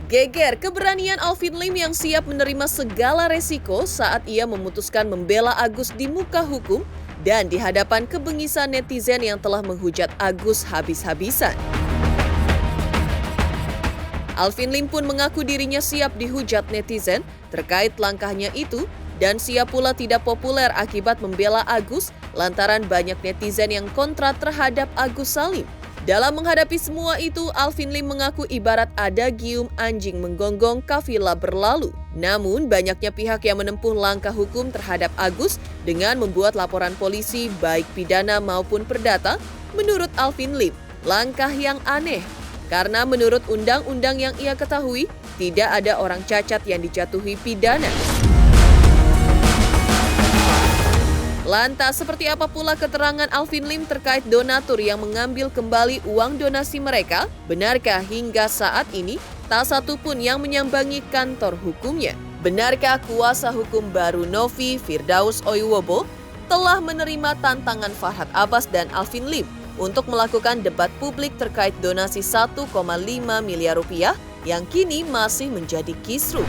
Geger keberanian Alvin Lim yang siap menerima segala resiko saat ia memutuskan membela Agus di muka hukum dan di hadapan kebengisan netizen yang telah menghujat Agus habis-habisan. Alvin Lim pun mengaku dirinya siap dihujat netizen terkait langkahnya itu dan siap pula tidak populer akibat membela Agus lantaran banyak netizen yang kontra terhadap Agus Salim. Dalam menghadapi semua itu, Alvin Lim mengaku ibarat ada gium anjing menggonggong kafilah berlalu. Namun, banyaknya pihak yang menempuh langkah hukum terhadap Agus dengan membuat laporan polisi baik pidana maupun perdata. Menurut Alvin Lim, langkah yang aneh. Karena menurut undang-undang yang ia ketahui, tidak ada orang cacat yang dijatuhi pidana. Lantas, seperti apa pula keterangan Alvin Lim terkait donatur yang mengambil kembali uang donasi mereka? Benarkah hingga saat ini tak satu pun yang menyambangi kantor hukumnya? Benarkah kuasa hukum baru Novi Firdaus Oiwobo telah menerima tantangan Farhad Abbas dan Alvin Lim untuk melakukan debat publik terkait donasi 1,5 miliar rupiah yang kini masih menjadi kisruh?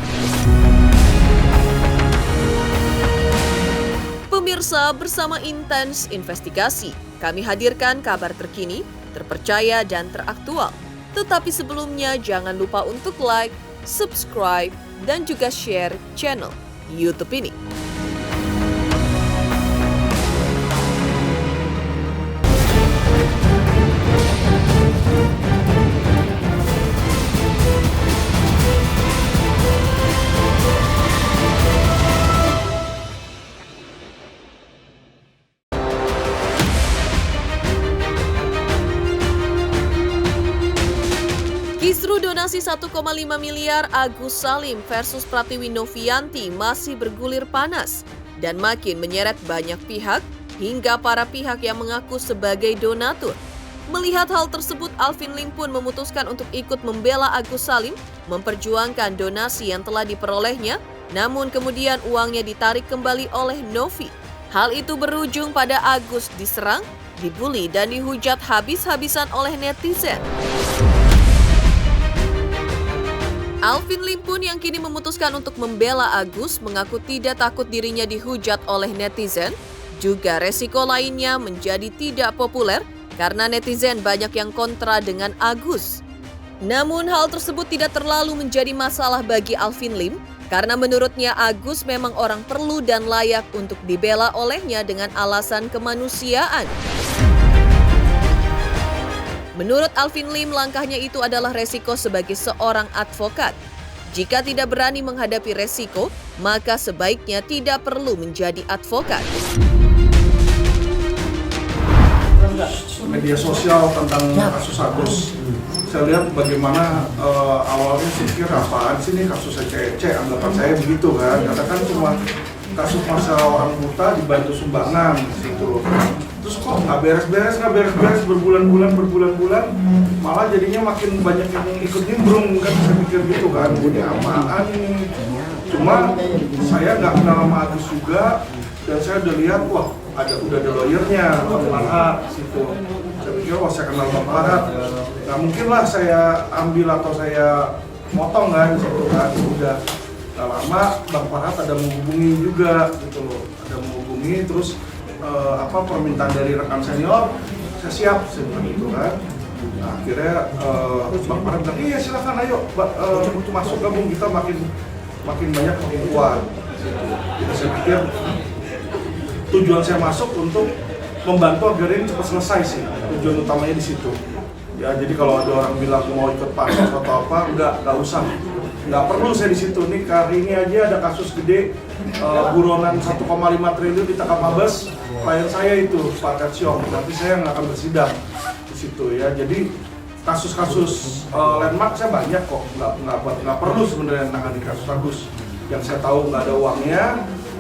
Pemirsa, bersama Intens Investigasi, kami hadirkan kabar terkini, terpercaya dan teraktual. Tetapi sebelumnya jangan lupa untuk like, subscribe, dan juga share channel YouTube ini. Kisruh donasi 1,5 miliar Agus Salim versus Pratiwi Novianti masih bergulir panas dan makin menyeret banyak pihak hingga para pihak yang mengaku sebagai donatur. Melihat hal tersebut, Alvin Lim pun memutuskan untuk ikut membela Agus Salim memperjuangkan donasi yang telah diperolehnya, namun kemudian uangnya ditarik kembali oleh Novi. Hal itu berujung pada Agus diserang, dibully dan dihujat habis-habisan oleh netizen. Alvin Lim pun yang kini memutuskan untuk membela Agus mengaku tidak takut dirinya dihujat oleh netizen. Juga resiko lainnya menjadi tidak populer karena netizen banyak yang kontra dengan Agus. Namun hal tersebut tidak terlalu menjadi masalah bagi Alvin Lim karena menurutnya Agus memang orang perlu dan layak untuk dibela olehnya dengan alasan kemanusiaan. Menurut Alvin Lim, langkahnya itu adalah resiko sebagai seorang advokat. Jika tidak berani menghadapi resiko, maka sebaiknya tidak perlu menjadi advokat. Media sosial tentang kasus Agus, saya lihat bagaimana awalnya saya kira apaan sih ini kasus ece-ece, anggapan saya begitu kan, karena kan cuma kasus masalah orang buta dibantu sumbangan gitu. Terus kok nggak beres-beres berbulan-bulan, malah jadinya makin banyak yang ikut nimbrung kan, saya pikir gitu kan, ini apaan ini. Cuma saya nggak kenal sama Agus juga, dan saya udah lihat, wah udah ada lawyernya, Bang Farhad situ. Saya pikir, wah saya kenal Bang Farhad, nggak mungkin lah saya ambil atau saya motong kan, situ kan. Udah lama Bang Farhad ada menghubungi juga gitu loh, ada menghubungi terus permintaan dari rekan senior, saya siap seperti itu kan. Nah, akhirnya Bang Farhad bilang, iya silakan ayo masuk gabung, kita makin banyak makin kuat. Jadi saya pikir tujuan saya masuk untuk membantu agar ini cepat selesai sih, tujuan utamanya di situ. Ya jadi kalau ada orang bilang mau ikut pansus atau apa, nggak usah. Nggak perlu saya di situ. Nih hari ini aja ada kasus gede, buronan 1,5 triliun ditangkap Mabes, klien saya itu Pak Katsiong, nanti saya nggak akan bersidang di situ ya. Jadi kasus-kasus landmark saya banyak kok, nggak perlu sebenarnya nangani kasus Agus. Yang saya tahu nggak ada uangnya,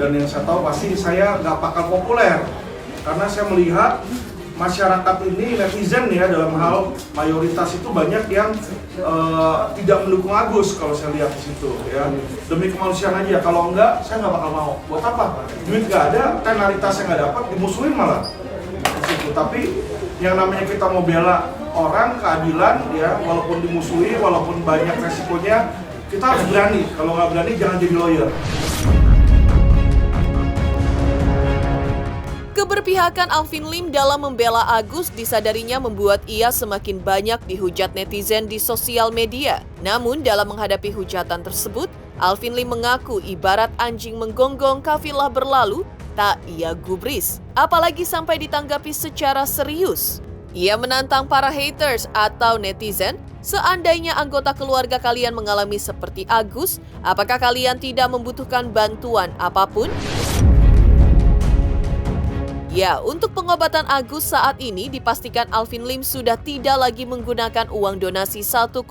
dan yang saya tahu pasti saya nggak bakal populer, karena saya melihat masyarakat ini, netizen ya dalam hal mayoritas itu banyak yang tidak mendukung Agus kalau saya lihat di situ ya. Demi kemanusiaan aja, kalau enggak saya nggak bakal mau. Buat apa? Duit nggak ada, tenaritasnya nggak dapat, dimusuhin malah di situ. Tapi yang namanya kita mau bela orang, keadilan ya, walaupun dimusuhi, walaupun banyak resikonya, Kita harus berani, kalau nggak berani jangan jadi lawyer. Keberpihakan Alvin Lim dalam membela Agus disadarinya membuat ia semakin banyak dihujat netizen di sosial media. Namun dalam menghadapi hujatan tersebut, Alvin Lim mengaku ibarat anjing menggonggong kafilah berlalu, tak ia gubris. Apalagi sampai ditanggapi secara serius. Ia menantang para haters atau netizen, seandainya anggota keluarga kalian mengalami seperti Agus, apakah kalian tidak membutuhkan bantuan apapun? Ya, untuk pengobatan Agus saat ini dipastikan Alvin Lim sudah tidak lagi menggunakan uang donasi 1,5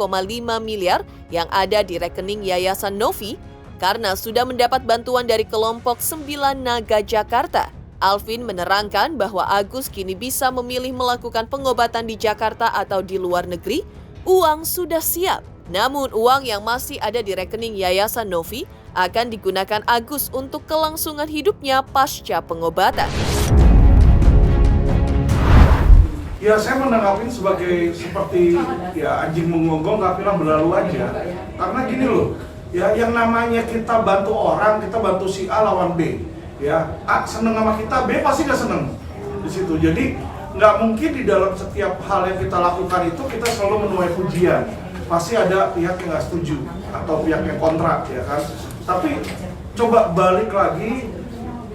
miliar yang ada di rekening Yayasan Novi karena sudah mendapat bantuan dari kelompok 9 Naga Jakarta. Alvin menerangkan bahwa Agus kini bisa memilih melakukan pengobatan di Jakarta atau di luar negeri, uang sudah siap. Namun uang yang masih ada di rekening Yayasan Novi akan digunakan Agus untuk kelangsungan hidupnya pasca pengobatan. Ya saya menanggapi sebagai seperti ya anjing menggonggong kafilah berlalu aja. Karena gini loh, ya yang namanya kita bantu orang, kita bantu si A lawan B. Ya, A seneng sama kita, B pasti gak seneng di situ. Jadi nggak mungkin di dalam setiap hal yang kita lakukan itu kita selalu menuai pujian. Pasti ada pihak yang nggak setuju atau pihak yang kontra, ya kan. Tapi coba balik lagi,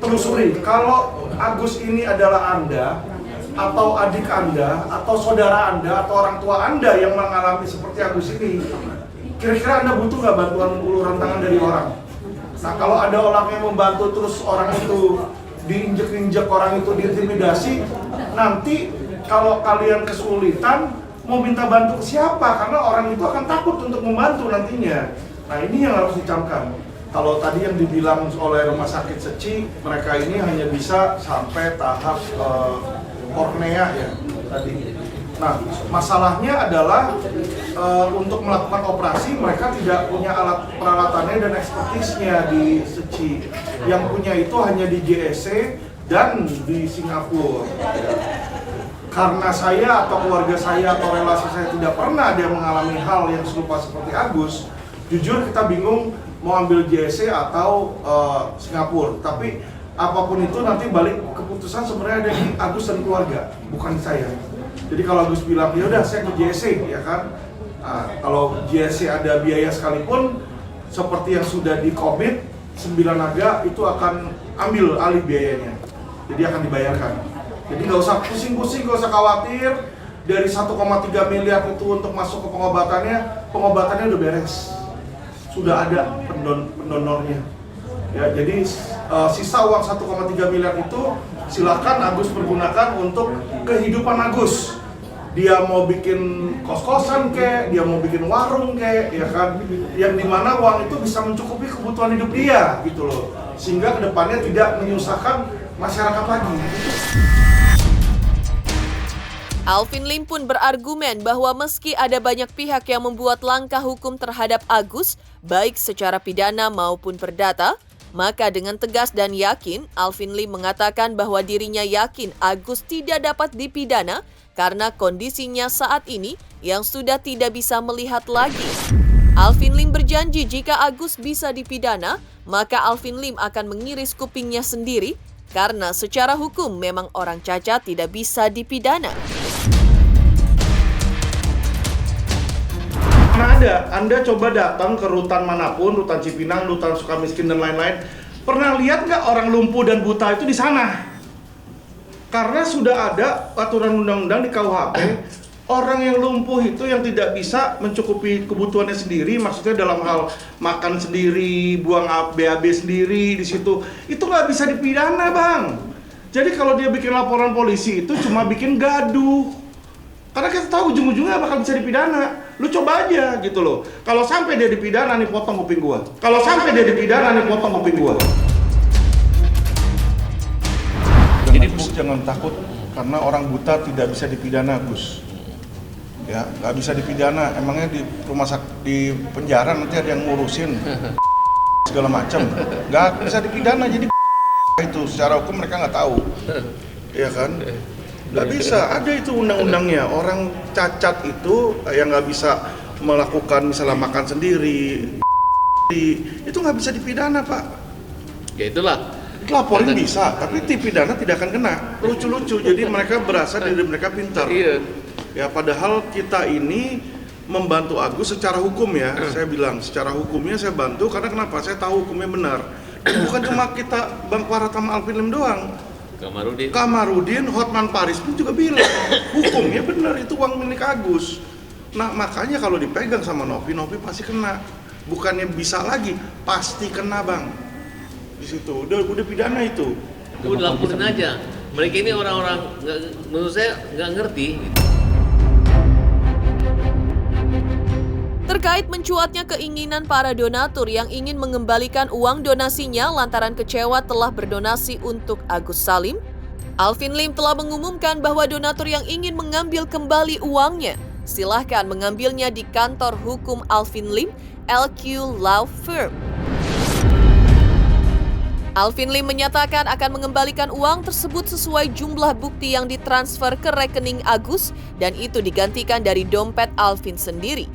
telusuri. Kalau Agus ini adalah Anda, atau adik Anda, atau saudara Anda, atau orang tua Anda yang mengalami seperti Agus ini, kira-kira Anda butuh nggak bantuan uluran tangan dari orang? Nah, kalau ada orang yang membantu terus orang itu diinjek-injek, orang itu diintimidasi, nanti kalau kalian kesulitan mau minta bantu ke siapa? Karena orang itu akan takut untuk membantu nantinya. Nah, ini yang harus dicamkan. Kalau tadi yang dibilang oleh Rumah Sakit Seci, mereka ini hanya bisa sampai tahap kornea ya tadi. Nah, masalahnya adalah untuk melakukan operasi mereka tidak punya alat peralatannya dan ekspertisnya di Seci. Yang punya itu hanya di JSC dan di Singapura. Karena saya atau keluarga saya atau relasi saya tidak pernah dia mengalami hal yang serupa seperti Agus, jujur kita bingung mau ambil JSC atau Singapura. Tapi apapun itu nanti balik keputusan sebenarnya ada di Agus dan keluarga, bukan saya. Jadi kalau Agus bilang, ya udah saya ke JSC, ya kan. Nah, kalau JSC ada biaya sekalipun, seperti yang sudah di-commit, 9 Naga itu akan ambil alih biayanya. Jadi akan dibayarkan. Jadi nggak usah pusing-pusing, nggak usah khawatir. Dari 1,3 miliar itu untuk masuk ke pengobatannya udah beres. Sudah ada pendonornya. Ya, jadi sisa uang 1,3 miliar itu silakan Agus pergunakan untuk kehidupan Agus. Dia mau bikin kos-kosan kek, dia mau bikin warung kek, ya kan? Yang dimana uang itu bisa mencukupi kebutuhan hidup dia, gitu loh. Sehingga kedepannya tidak menyusahkan masyarakat lagi. Alvin Lim pun berargumen bahwa meski ada banyak pihak yang membuat langkah hukum terhadap Agus, baik secara pidana maupun perdata, maka dengan tegas dan yakin, Alvin Lim mengatakan bahwa dirinya yakin Agus tidak dapat dipidana karena kondisinya saat ini yang sudah tidak bisa melihat lagi. Alvin Lim berjanji jika Agus bisa dipidana, maka Alvin Lim akan mengiris kupingnya sendiri karena secara hukum memang orang cacat tidak bisa dipidana. Mana ada, Anda coba datang ke rutan manapun, rutan Cipinang, rutan Sukamiskin dan lain-lain, pernah lihat nggak orang lumpuh dan buta itu di sana? Karena sudah ada aturan undang-undang di KUHP, orang yang lumpuh itu yang tidak bisa mencukupi kebutuhannya sendiri, maksudnya dalam hal makan sendiri, buang BAB sendiri di situ, itu nggak bisa dipidana, Bang. Jadi kalau dia bikin laporan polisi itu cuma bikin gaduh. Karena kita tahu ujung-ujungnya bakal bisa dipidana. Lu coba aja gitu loh. Kalau sampai dia dipidana nih potong kuping gua. Kalau sampai dia dipidana nih potong kuping gua. Jadi Gus jangan takut karena orang buta tidak bisa dipidana, Gus. Ya, nggak bisa dipidana. Emangnya di rumah sakit di penjara nanti ada yang ngurusin segala macam. Nggak bisa dipidana. Jadi itu secara hukum mereka nggak tahu. Iya kan? Nggak bisa, ada itu undang-undangnya. Orang cacat itu yang nggak bisa melakukan misalnya makan sendiri, itu nggak bisa dipidana, Pak. Ya itulah. Laporin bisa, tapi dipidana tidak akan kena. Lucu-lucu, jadi mereka berasa diri mereka pintar. Iya. Ya padahal kita ini membantu Agus secara hukum ya. Saya bilang secara hukumnya saya bantu karena kenapa? Saya tahu hukumnya benar. Dan bukan cuma kita Bang Farhat sama Alvin Lim doang. Kamarudin, Hotman Paris pun juga bilang hukumnya benar, itu uang milik Agus. Nah makanya kalau dipegang sama Novi pasti kena. Bukannya bisa lagi, pasti kena Bang. Di situ udah pidana itu. Udah laporin aja. Mereka ini orang-orang menurut saya nggak ngerti. Terkait mencuatnya keinginan para donatur yang ingin mengembalikan uang donasinya lantaran kecewa telah berdonasi untuk Agus Salim, Alvin Lim telah mengumumkan bahwa donatur yang ingin mengambil kembali uangnya, silahkan mengambilnya di kantor hukum Alvin Lim, LQ Law Firm. Alvin Lim menyatakan akan mengembalikan uang tersebut sesuai jumlah bukti yang ditransfer ke rekening Agus dan itu digantikan dari dompet Alvin sendiri.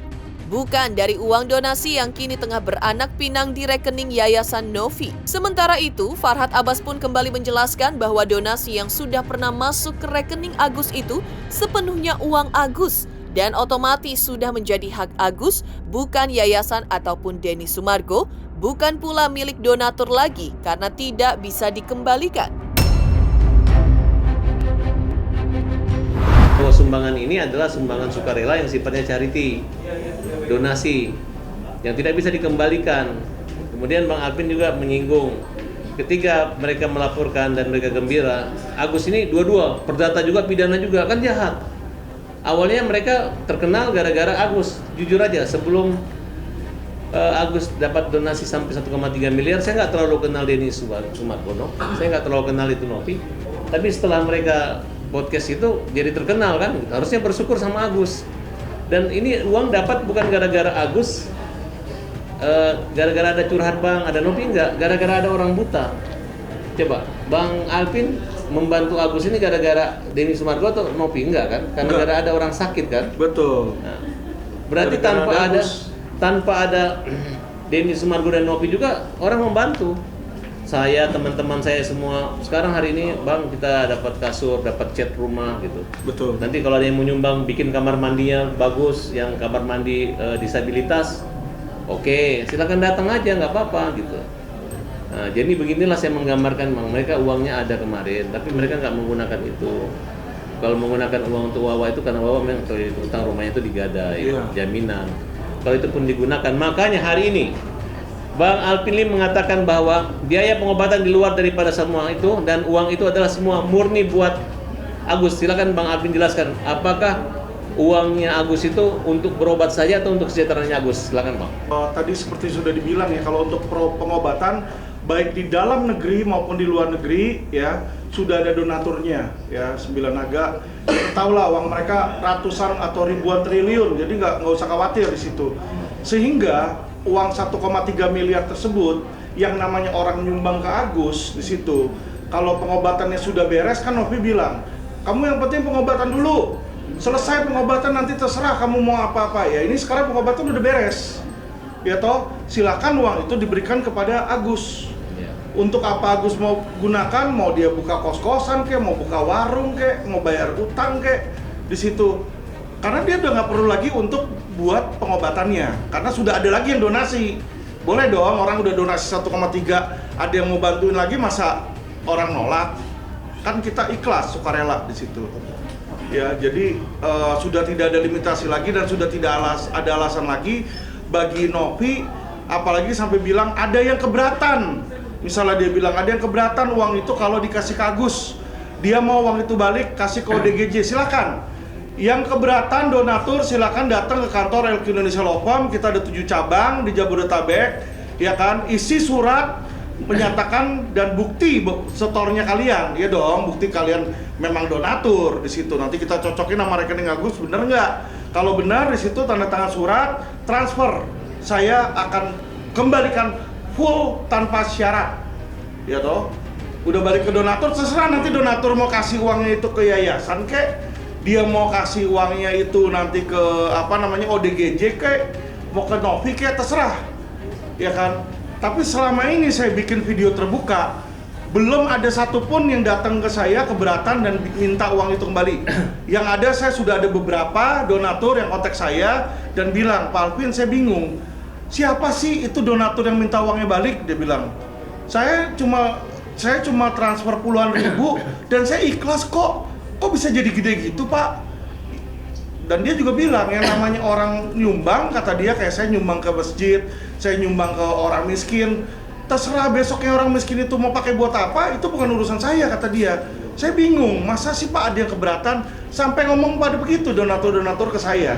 Bukan dari uang donasi yang kini tengah beranak pinang di rekening Yayasan Novi. Sementara itu, Farhat Abbas pun kembali menjelaskan bahwa donasi yang sudah pernah masuk ke rekening Agus itu sepenuhnya uang Agus dan otomatis sudah menjadi hak Agus, bukan yayasan ataupun Denny Sumargo, bukan pula milik donatur lagi karena tidak bisa dikembalikan. Bahwa sumbangan ini adalah sumbangan sukarela yang sifatnya charity, donasi, yang tidak bisa dikembalikan. Kemudian Bang Alvin juga menyinggung, ketika mereka melaporkan dan mereka gembira, Agus ini dua-dua, perdata juga, pidana juga, kan jahat. Awalnya mereka terkenal gara-gara Agus, jujur aja, sebelum Agus dapat donasi sampai 1,3 miliar, saya nggak terlalu kenal Denny Sumargono, saya nggak terlalu kenal itu Novi. Tapi setelah mereka podcast itu jadi terkenal kan, harusnya bersyukur sama Agus. Dan ini uang dapat bukan gara-gara Agus, gara-gara ada curhat Bang, ada Novi, enggak, gara-gara ada orang buta. Coba, Bang Alvin membantu Agus ini gara-gara Denny Sumargo atau Novi, enggak kan? Karena gara ada orang sakit kan? Betul. Nah, berarti Gara-gara tanpa ada Denny Sumargo dan Novi juga orang membantu. Saya, teman-teman saya semua, sekarang hari ini Bang kita dapat kasur, dapat cat rumah gitu. Betul. Nanti kalau ada yang mau nyumbang bikin kamar mandinya bagus, yang kamar mandi disabilitas, oke, silakan datang aja, nggak apa-apa gitu. Nah, jadi beginilah saya menggambarkan, Bang, mereka uangnya ada kemarin, tapi mereka nggak menggunakan itu. Kalau menggunakan uang untuk Wawa itu karena Wawa memang utang rumahnya itu digadai, jaminan. Kalau itu pun digunakan, makanya hari ini Bang Alvin Lim mengatakan bahwa biaya pengobatan di luar daripada semua itu dan uang itu adalah semua murni buat Agus. Silakan Bang Alvin jelaskan, apakah uangnya Agus itu untuk berobat saja atau untuk kesejahteraannya Agus? Silakan Bang. Tadi seperti sudah dibilang ya, kalau untuk pengobatan baik di dalam negeri maupun di luar negeri ya sudah ada donaturnya ya, 9 naga. Tahu lah uang mereka ratusan atau ribuan triliun, jadi nggak usah khawatir di situ. Sehingga uang 1,3 miliar tersebut yang namanya orang nyumbang ke Agus di situ, kalau pengobatannya sudah beres kan Novi bilang, kamu yang penting pengobatan dulu, selesai pengobatan nanti terserah kamu mau apa-apa ya. Ini sekarang pengobatan udah beres ya toh, silakan uang itu diberikan kepada Agus. Untuk apa Agus mau gunakan, mau dia buka kos-kosan kek, mau buka warung kek, mau bayar utang kek di situ. Karena dia udah nggak perlu lagi untuk buat pengobatannya, karena sudah ada lagi yang donasi. Boleh dong, orang udah donasi 1,3, ada yang mau bantuin lagi, masa orang nolak? Kan kita ikhlas, sukarela di situ. Ya, jadi sudah tidak ada limitasi lagi dan sudah tidak ada alasan lagi bagi Novi, apalagi sampai bilang ada yang keberatan. Misalnya dia bilang ada yang keberatan uang itu kalau dikasih ke Agus, dia mau uang itu balik kasih ke ODGJ, silakan. Yang keberatan donatur silakan datang ke kantor LQ Indonesia Law Firm. Kita ada 7 cabang di Jabodetabek, ya kan. Isi surat menyatakan dan bukti setornya kalian, ya dong, bukti kalian memang donatur di situ. Nanti kita cocokin sama rekening Agus, bener nggak? Kalau benar di situ tanda tangan surat transfer, saya akan kembalikan full tanpa syarat, ya toh. Udah balik ke donatur, terserah nanti donatur mau kasih uangnya itu ke yayasan kek, dia mau kasih uangnya itu nanti ke ODGJ kek, mau ke Novi kek, terserah. ya kan. Tapi selama ini saya bikin video terbuka, belum ada satupun yang datang ke saya keberatan dan minta uang itu kembali. Yang ada saya sudah ada beberapa donatur yang kontak saya dan bilang, Pak Alvin, saya bingung, siapa sih itu donatur yang minta uangnya balik? Dia bilang, saya cuma transfer puluhan ribu dan saya ikhlas kok bisa jadi gede gitu Pak? Dan dia juga bilang, yang namanya orang nyumbang, kata dia, kayak saya nyumbang ke masjid, saya nyumbang ke orang miskin, terserah besoknya orang miskin itu mau pakai buat apa, itu bukan urusan saya, kata dia. Saya bingung, masa sih Pak ada yang keberatan sampai ngomong pada begitu donatur-donatur ke saya.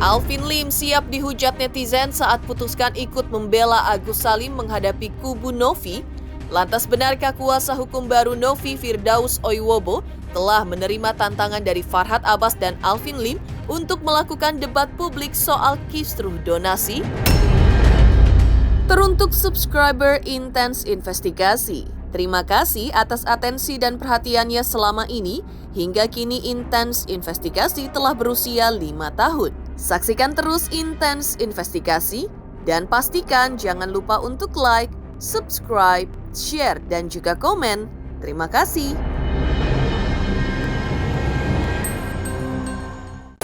Alvin Lim siap dihujat netizen saat putuskan ikut membela Agus Salim menghadapi kubu Novi. Lantas benarkah kuasa hukum baru Novi, Firdaus Oiwobo, telah menerima tantangan dari Farhad Abbas dan Alvin Lim untuk melakukan debat publik soal kisruh donasi? Teruntuk subscriber Intens Investigasi, terima kasih atas atensi dan perhatiannya selama ini. Hingga kini Intens Investigasi telah berusia 5 tahun. Saksikan terus Intens Investigasi dan pastikan jangan lupa untuk like, subscribe, share, dan juga komen. Terima kasih.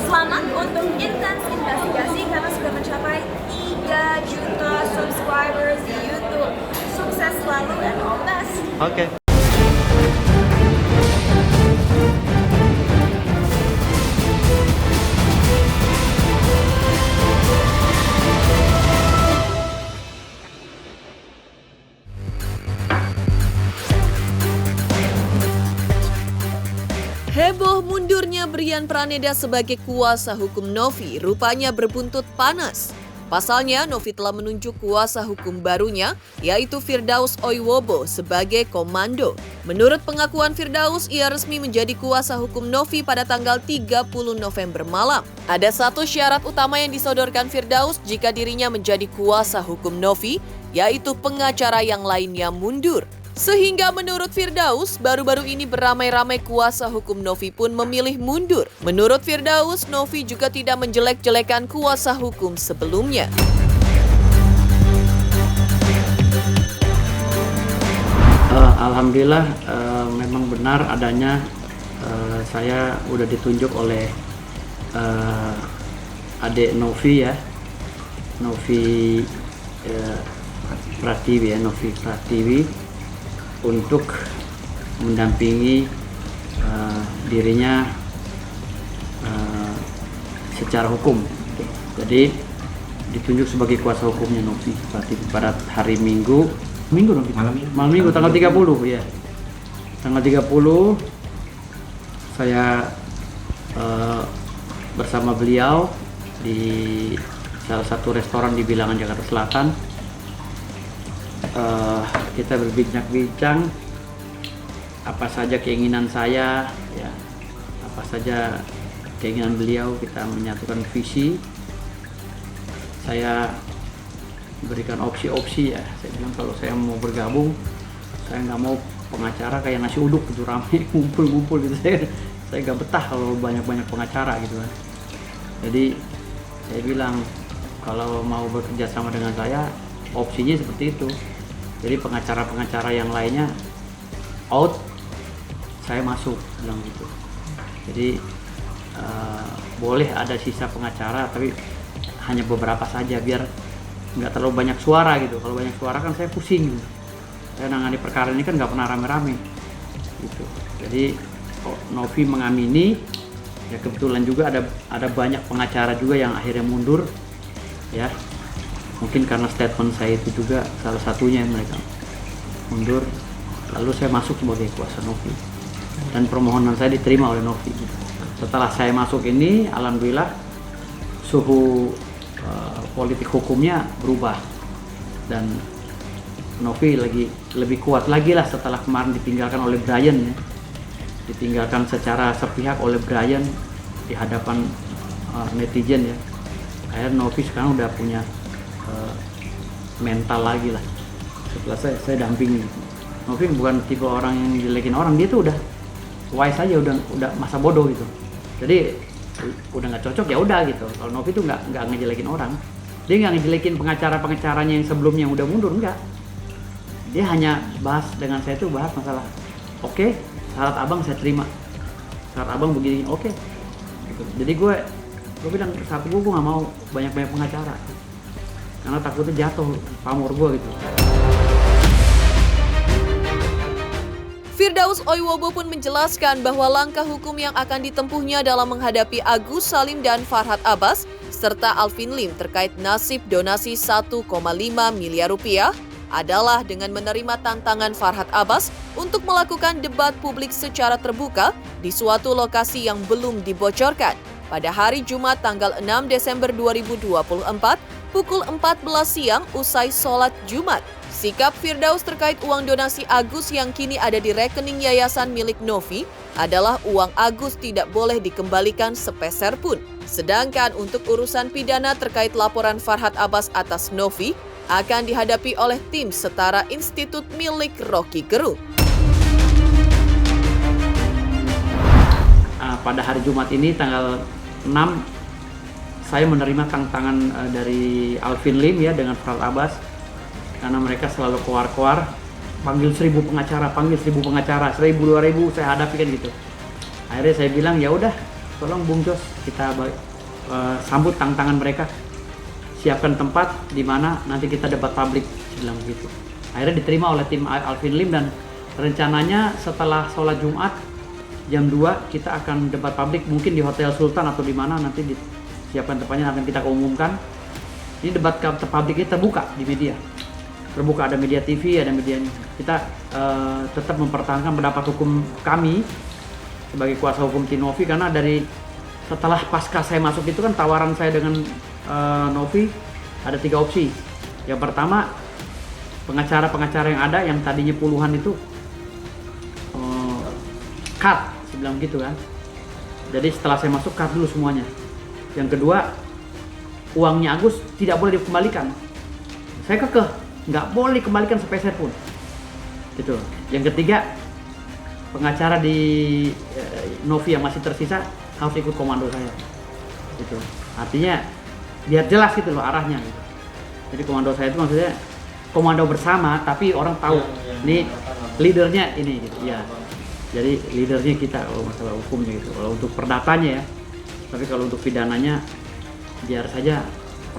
Selamat untuk Intens Investigasi karena sudah mencapai 3 juta subscribers di YouTube. Sukses selalu and all the best. Oke. Heboh mundurnya Brian Praneda sebagai kuasa hukum Novi rupanya berbuntut panas. Pasalnya, Novi telah menunjuk kuasa hukum barunya, yaitu Firdaus Oiwobo sebagai komando. Menurut pengakuan Firdaus, ia resmi menjadi kuasa hukum Novi pada tanggal 30 November malam. Ada satu syarat utama yang disodorkan Firdaus jika dirinya menjadi kuasa hukum Novi, yaitu pengacara yang lainnya mundur. Sehingga menurut Firdaus, baru-baru ini beramai-ramai kuasa hukum Novi pun memilih mundur. Menurut Firdaus, Novi juga tidak menjelek-jelekan kuasa hukum sebelumnya. Alhamdulillah memang benar adanya saya udah ditunjuk oleh adik Novi ya, Novi Pratiwi untuk mendampingi dirinya secara hukum. Jadi ditunjuk sebagai kuasa hukumnya Novi pada hari Minggu malam Minggu tanggal 30 ya. Tanggal 30 saya bersama beliau di salah satu restoran di Bilangan Jakarta Selatan. Kita berbincang-bincang apa saja keinginan saya ya, apa saja keinginan beliau, kita menyatukan visi. Saya berikan opsi-opsi ya, saya bilang kalau saya mau bergabung, saya nggak mau pengacara kayak nasi uduk gitu, ramai ngumpul-ngumpul gitu. Saya nggak betah kalau banyak-banyak pengacara gitu kan. Jadi saya bilang kalau mau bekerja sama dengan saya, opsinya seperti itu. Jadi pengacara-pengacara yang lainnya out, saya masuk, bilang gitu. Jadi boleh ada sisa pengacara, tapi hanya beberapa saja biar nggak terlalu banyak suara gitu. Kalau banyak suara kan saya pusing gitu. Saya nangani perkara ini kan nggak pernah rame-rame gitu. Jadi Novi mengamini, ya kebetulan juga ada banyak pengacara juga yang akhirnya mundur ya. Mungkin karena statement saya itu juga salah satunya mereka mundur, lalu saya masuk sebagai kuasa Novi dan permohonan saya diterima oleh Novi. Setelah saya masuk ini, alhamdulillah suhu politik hukumnya berubah dan Novi lebih kuat lagi lah setelah kemarin ditinggalkan oleh Brian ya, ditinggalkan secara sepihak oleh Brian di hadapan netizen ya. Akhirnya Novi sekarang udah punya mental lagi lah. Setelah saya dampingi. Novi bukan tipe orang yang jelekin orang, dia tuh udah wise aja, udah masa bodoh gitu. Jadi udah nggak cocok ya udah gitu. Kalau Novi tuh nggak ngejelekin orang, dia nggak ngejelekin pengacaranya yang sebelumnya yang udah mundur, enggak. Dia hanya bahas dengan saya tuh bahas masalah, oke, syarat abang saya terima, syarat abang begini, oke. Gitu. Jadi gue bilang satu gue nggak mau banyak pengacara, karena takutnya jatuh pamor gue gitu. Firdaus Oiwobo pun menjelaskan bahwa langkah hukum yang akan ditempuhnya dalam menghadapi Agus Salim dan Farhad Abbas serta Alvin Lim terkait nasib donasi 1,5 miliar rupiah adalah dengan menerima tantangan Farhad Abbas untuk melakukan debat publik secara terbuka di suatu lokasi yang belum dibocorkan pada hari Jumat tanggal 6 Desember 2024 pukul 14 siang usai sholat Jumat. Sikap Firdaus terkait uang donasi Agus yang kini ada di rekening yayasan milik Novi adalah uang Agus tidak boleh dikembalikan sepeser pun. Sedangkan untuk urusan pidana terkait laporan Farhad Abbas atas Novi akan dihadapi oleh tim setara institut milik Rocky Gerung. Pada hari Jumat ini tanggal 6 saya menerima tantangan dari Alvin Lim ya dengan Farhad Abbas. Karena mereka selalu keluar-keluar, panggil 1000 pengacara, 1000, 2000 saya hadapi kan gitu. Akhirnya saya bilang ya udah, tolong Bung Jos kita sambut tantangan mereka, siapkan tempat di mana nanti kita debat publik, bilang gitu. Akhirnya diterima oleh tim Alvin Lim dan rencananya setelah sholat Jumat jam 2 kita akan debat publik mungkin di Hotel Sultan atau di mana nanti disiapkan tempatnya akan kita umumkan. Ini debat publik ini terbuka di media. Terbuka, ada media TV, ada media. Kita tetap mempertahankan pendapat hukum kami sebagai kuasa hukum Novi karena dari setelah pasca saya masuk itu kan tawaran saya dengan Novi ada 3 opsi. Yang pertama, pengacara yang ada yang tadinya puluhan itu cut, saya bilang gitu kan. Jadi setelah saya masuk cut dulu semuanya. Yang kedua, uangnya Agus tidak boleh dikembalikan. Saya kekeh nggak boleh kembalikan sepeser pun, gitu. Yang ketiga, pengacara di Novi yang masih tersisa harus ikut komando saya, gitu. Artinya biar jelas gitu loh arahnya. Gitu. Jadi komando saya itu maksudnya komando bersama, tapi orang tahu nih leadernya ini, gitu. Ya. Jadi leadernya kita kalau masalah hukumnya gitu. Kalau untuk perdatanya ya, tapi kalau untuk pidananya biar saja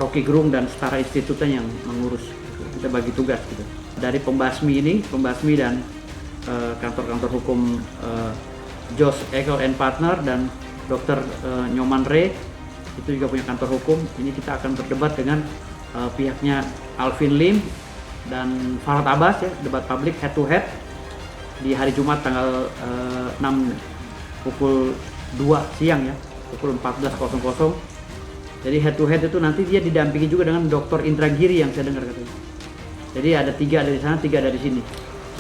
Rocky Gerung dan setara institutnya yang mengurus. Kita bagi tugas gitu. Dari pembasmi dan kantor-kantor hukum Jos Ekel and Partner dan Dr. Nyoman Re itu juga punya kantor hukum. Ini kita akan berdebat dengan pihaknya Alvin Lim dan Farhad Abbas ya, debat publik head to head di hari Jumat tanggal 6 pukul 2 siang ya, pukul 14.00. Jadi head to head itu nanti dia didampingi juga dengan Dr. Indra Giri yang saya dengar katanya. Jadi ada 3 dari sana, 3 dari sini.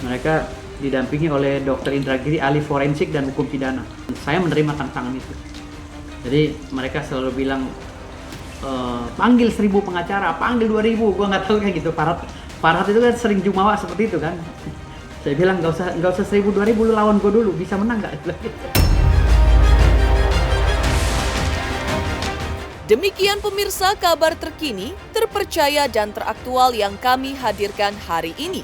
Mereka didampingi oleh Dr. Indra Giri, ahli forensik dan hukum pidana. Saya menerima tantangan itu. Jadi mereka selalu bilang, panggil 1000 pengacara, panggil 2000, gua nggak tahu kayak gitu. Farhad itu kan sering jumawa seperti itu kan. Saya bilang nggak usah 1000, 2000, lu lawan gua dulu, bisa menang nggak? Demikian pemirsa kabar terkini, terpercaya dan teraktual yang kami hadirkan hari ini.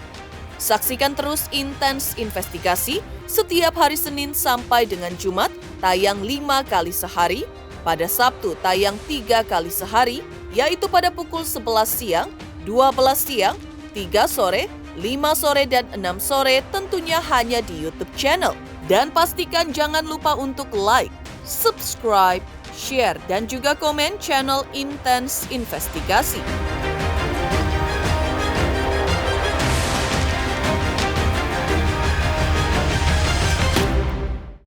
Saksikan terus Intens Investigasi setiap hari Senin sampai dengan Jumat tayang 5 kali sehari, pada Sabtu tayang 3 kali sehari, yaitu pada pukul 11 siang, 12 siang, 3 sore, 5 sore, dan 6 sore tentunya hanya di YouTube channel. Dan pastikan jangan lupa untuk like, subscribe, share, dan juga komen channel Intens Investigasi.